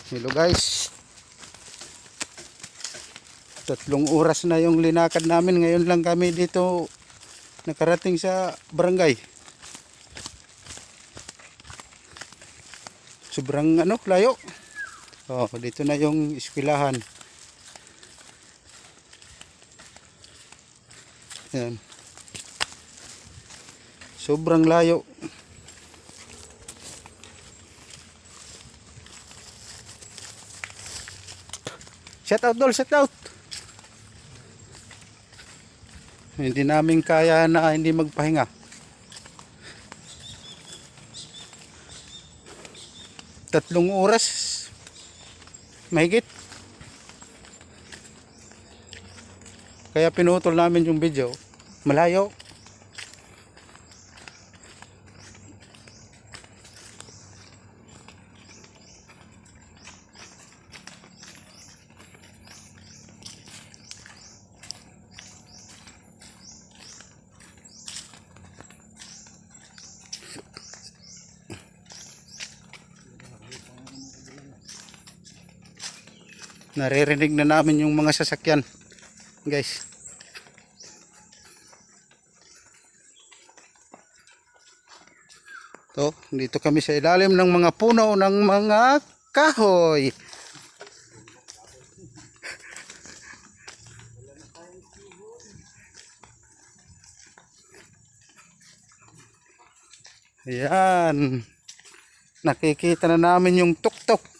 Hello guys, 3 oras na yung linakad namin. Ngayon lang kami dito nakarating sa barangay. Sobrang layo. Dito na yung eskwelahan. Yan. Sobrang layo. Shout out dol, shout out. Hindi namin kaya na hindi magpahinga. Tatlong oras mahigit. Kaya pinutol namin yung video. Malayo. Naririnig na namin yung mga sasakyan, guys. Dito kami sa ilalim ng mga puno ng mga kahoy. Ayan. Nakikita na namin yung tuktok.